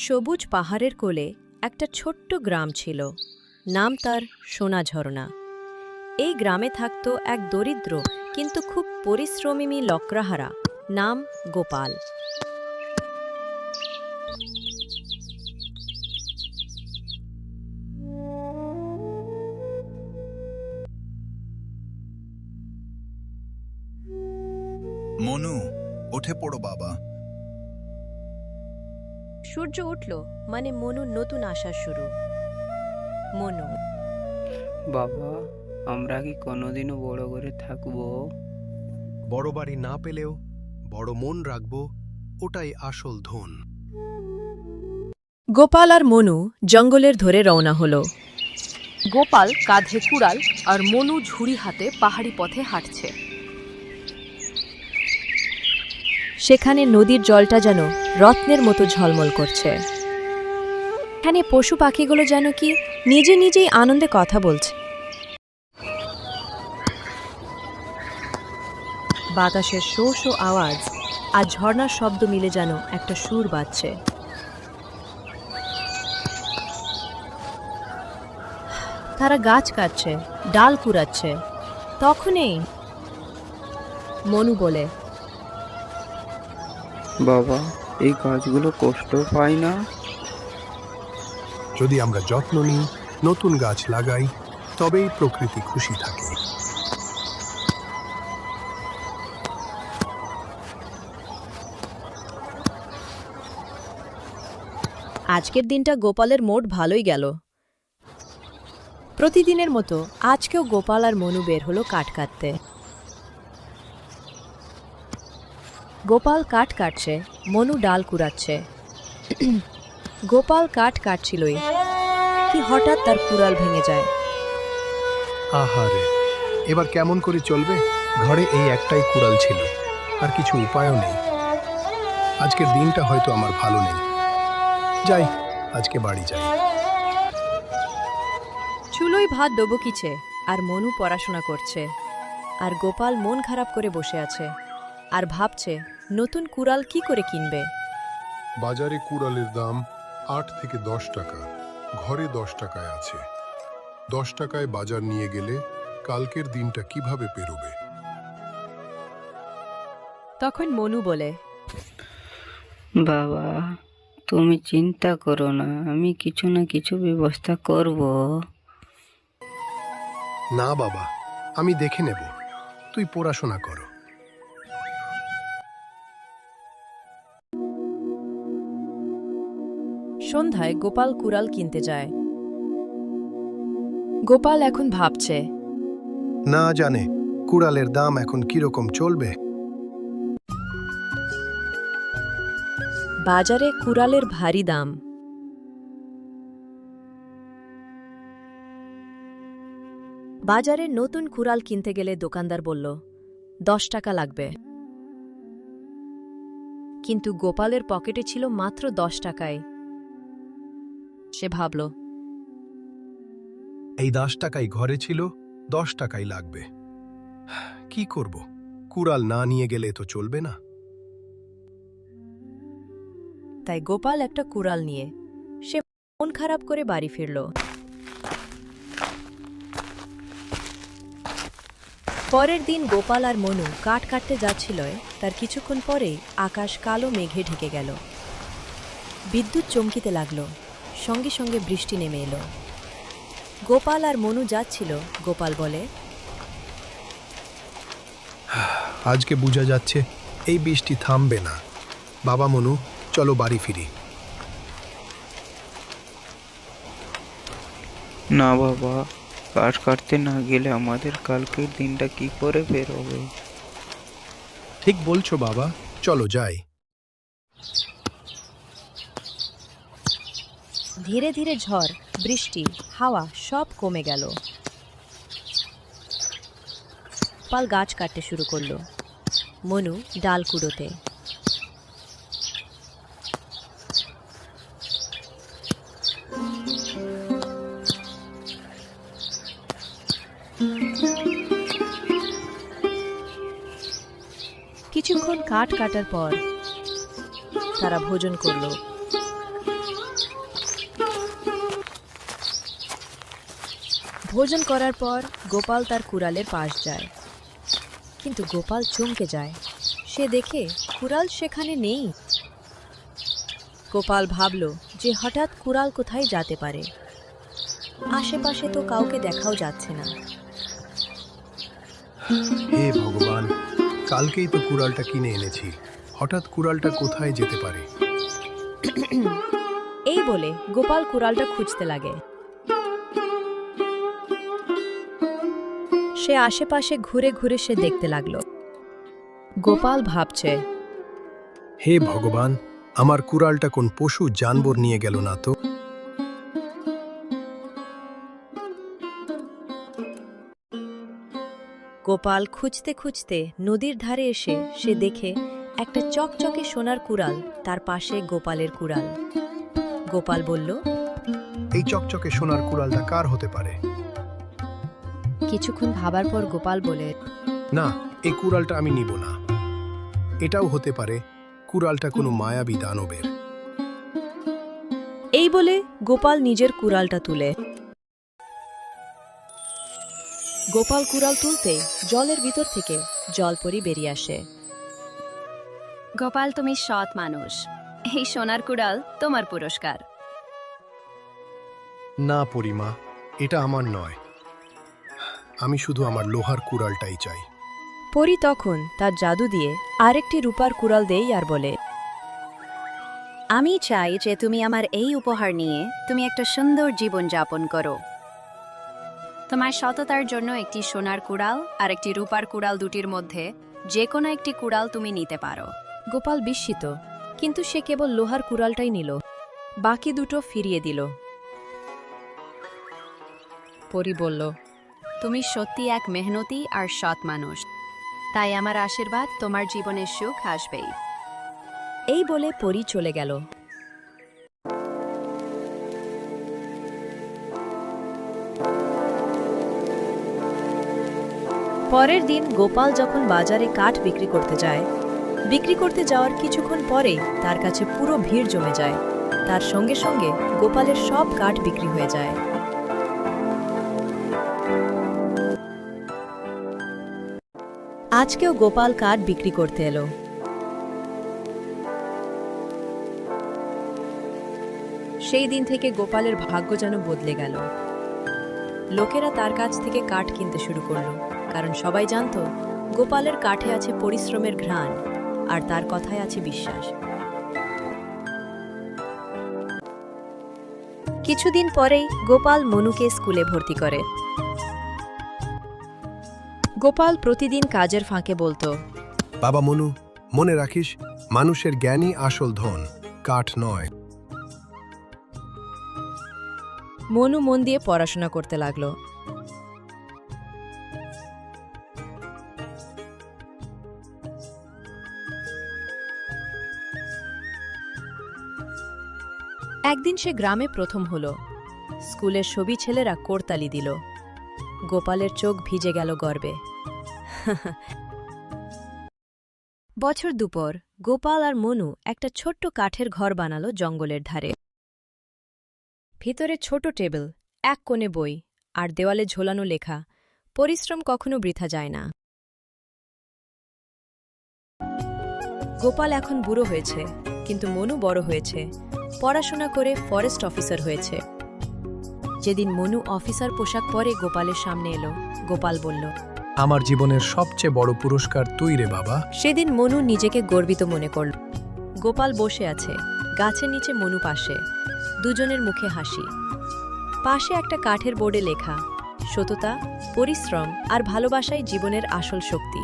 সবুজ পাহাড়ের কোলে একটা ছোট্ট গ্রাম ছিল। নাম তার সোনা ঝরনা। এই গ্রামে থাকত এক দরিদ্র কিন্তু খুব পরিশ্রমী লকড়াহারা, নাম গোপাল। মনু, উঠে পড়ো বাবা। সূর্য উঠল মানে মনুর নতুন আশা শুরু। মনু, বাবা, আমরা কি কোনোদিনও বড় করে থাকবো? বড় বাড়ি না পেলেও বড় মন রাখব, ওটাই আসল ধন। গোপাল আর মনু জঙ্গলের ধরে রওনা হলো। গোপাল কাঁধে কুড়াল আর মনু ঝুড়ি হাতে পাহাড়ি পথে হাঁটছে। সেখানে নদীর জলটা যেন রত্নের মতো ঝলমল করছে। এখানে পশু পাখিগুলো যেন কি নিজে নিজেই আনন্দে কথা বলছে। বাতাসের শো শো আওয়াজ আর ঝর্ণার শব্দ মিলে যেন একটা সুর বাজছে। তারা গাছ কাটছে, ডাল কুড়াচ্ছে। তখনই মনু বলে, বাবা, এই গাছগুলো কষ্ট পায় না? যদি আমরা যত্ন নিই, নতুন গাছ লাগাই, তবেই প্রকৃতি খুশি থাকে। আজকের দিনটা গোপালের মোট ভালোই গেল। প্রতিদিনের মতো আজকেও গোপাল আর মনু বের হলো কাঠ কাটতে। গোপাল কাঠ কাটছে, মনু ডাল কুড়াচ্ছে। গোপাল কাঠ কাটছিলই কি হঠাৎ তার কুড়াল ভেঙে যায়। আহারে, এবার কেমন করে চলবে? ঘরে এই একটাই কুড়াল ছিল, আর কিছু উপায়ও নেই। আজকের দিনটা হয়তো আমার ভালো নেই। যাই, আজকে বাড়ি যাই। চুলোয় ভাত ডোবকিছে আর মনু পড়াশোনা করছে, আর গোপাল মন খারাপ করে বসে আছে আর ভাবছে নতুন কুড়াল কি করে কিনবে। বাজারে কুড়ালের দাম ৮ থেকে ১০ টাকা। ঘরে ১০ টাকায় আছে। ১০ টাকায় বাজার নিয়ে গেলে কালকের দিনটা কিভাবে পেরোবে? তখন মনু বলে, বাবা, তুমি চিন্তা করো না, আমি কিছু না কিছু ব্যবস্থা করব। না বাবা, আমি দেখে নেব, তুই পড়াশোনা করো। সন্ধ্যায় গোপাল কুড়াল কিনতে যায়। গোপাল এখন ভাবছে, না জানে কুড়ালের দাম এখন কিরকম চলবে। বাজারে কুড়ালের ভারী দাম। বাজারে নতুন কুড়াল কিনতে গেলে দোকানদার বলল ১০ টাকা লাগবে। কিন্তু গোপালের পকেটে ছিল মাত্র ১০ টাকায়। সে ভাবল, এই ১০ টাকাই ঘরে ছিল, ১০ টাকাই লাগবে। কি করব? কুড়াল না নিয়ে গেলে তো চলবে না। তাই গোপাল একটা কুড়াল নিয়ে সে মন খারাপ করে বাড়ি ফিরল। পরের দিন গোপাল আর মনু কাঠ কাটতে যাচ্ছিল। তার কিছুক্ষণ পরেই আকাশ কালো মেঘে ঢেকে গেল। বিদ্যুৎ চমকিতে লাগল, সঙ্গে সঙ্গে বৃষ্টি নেমে এলো। গোপাল আর মনু যাচ্ছিল। গোপাল বলে, আজকে বোঝা যাচ্ছে এই বৃষ্টি থামবে না। বাবা মনু, চলো বাড়ি ফিরি। না বাবা, কাঠ কাটতে না গেলে আমাদের কালকের দিনটা কি করে বেরোবে? ঠিক বলছো বাবা, চলো যাই। ধীরে ধীরে ঝড়, বৃষ্টি, হাওয়া সব কমে গেল। গোপাল গাছ কাটতে শুরু করলো, মনু ডাল কুড়োতে। কিছুক্ষণ কাঠ কাটার পর তারা ভোজন করল। ভোজন করার পর গোপাল তার কুড়ালের পাশ যায়, কিন্তু গোপাল চমকে যায়। সে দেখে কুড়াল সেখানে নেই। গোপাল ভাবল যে হঠাৎ কুড়াল কোথায় যেতে পারে, আশেপাশে তো কাউকে দেখাও যাচ্ছে না। হে ভগবান, কালকেই তো কুড়ালটা কিনে এনেছি, হঠাৎ কুড়ালটা কোথায় যেতে পারে? এই বলে গোপাল কুড়ালটা খুঁজতে লাগে। সে আশেপাশে ঘুরে ঘুরে সে দেখতে লাগলো। গোপাল ভাবছে, হে ভগবান, আমার কুড়ালটা কোন পশু জানবর নিয়ে গেল না তো? গোপাল খুঁজতে খুঁজতে নদীর ধারে এসে সে দেখে একটা চকচকে সোনার কুড়াল, তার পাশে গোপালের কুড়াল। গোপাল বলল, এই চকচকে সোনার কুড়ালটা কার হতে পারে? কিছুক্ষণ ভাবার পর গোপাল বলে, না, এই কুড়ালটা আমি নিব না। এটাও হতে পারে কুড়ালটা কোনো মায়াবী দানবের। এই বলে গোপাল নিজের কুড়ালটা তুলে। গোপাল কুড়াল তুলতেই জলের ভিতর থেকে জলপরি বেরিয়ে আসে। গোপাল, তুমি সৎ মানুষ, এই সোনার কুড়াল তোমার পুরস্কার। না পরিমা, এটা আমার নয়। আমি শুধু আমার লোহার কুড়ালটাই চাই। পরি তখন তার জাদু দিয়ে আরেকটি রূপার কুড়াল দেই আর বলে, আমি চাই যে তুমি আমার এই উপহার নিয়ে তুমি একটা সুন্দর জীবন যাপন করো। তোমার সততার জন্য একটি সোনার কুড়াল আর একটি রূপার কুড়াল দুটির মধ্যে যে কোনো একটি কুড়াল তুমি নিতে পারো। গোপাল বিস্মিত, কিন্তু সে কেবল লোহার কুড়ালটাই নিল, বাকি দুটো ফিরিয়ে দিল। পরি বলল, তুমি সত্যি এক মেহনতি আর সৎ মানুষ, তাই আমার আশীর্বাদ তোমার জীবনের সুখ আসবেই। এই বলে পরি চলে গেল। পরের দিন গোপাল যখন বাজারে কাঠ বিক্রি করতে যায়, বিক্রি করতে যাওয়ার কিছুক্ষণ পরেই তার কাছে পুরো ভিড় জমে যায়। তার সঙ্গে সঙ্গে গোপালের সব কাঠ বিক্রি হয়ে যায়। আজকেও গোপাল কাঠ বিক্রি করতে এলো। সেই দিন থেকে গোপালের ভাগ্য যেন বদলে গেল। লোকেরা তার কাছ থেকে কাঠ কিনতে শুরু করলো, কারণ সবাই জানতো গোপালের কাঠে আছে পরিশ্রমের ঘ্রাণ আর তার কথায় আছে বিশ্বাস। কিছুদিন পরেই গোপাল মনুকে স্কুলে ভর্তি করে। গোপাল প্রতিদিন কাজের ফাঁকে বলতো, বাবা মনু, মনে রাখিস, মানুষের জ্ঞানই আসল ধন, কাঠ নয়। মনু মন দিয়ে পড়াশোনা করতে লাগলো। একদিন সে গ্রামে প্রথম হলো। স্কুলের সবই ছেলেরা করতালি দিল। গোপালের চোখ ভিজে গেল গর্বে। বছর দুপুর গোপাল আর মনু একটা ছোট্ট কাঠের ঘর বানালো জঙ্গলের ধারে। ভিতরে ছোট টেবিল, এক কোণে বই, আর দেওয়ালে ঝোলানো লেখা, পরিশ্রম কখনো বৃথা যায় না। গোপাল এখন বুড়ো হয়েছে, কিন্তু মনু বড় হয়েছে, পড়াশোনা করে ফরেস্ট অফিসার হয়েছে। যেদিন মনু অফিসার পোশাক পরে গোপালের সামনে এলো, গোপাল বলল, আমার জীবনের সবচেয়ে বড় পুরস্কার তুই রে বাবা। সেদিন মনু নিজেকে গর্বিত মনে করল। গোপাল বসে আছে, গাছের নিচে মনু পাশে, দুজনের মুখে হাসি। পাশে একটা কাঠের বোর্ডে লেখা, সততা, পরিশ্রম আর ভালোবাসাই জীবনের আসল শক্তি।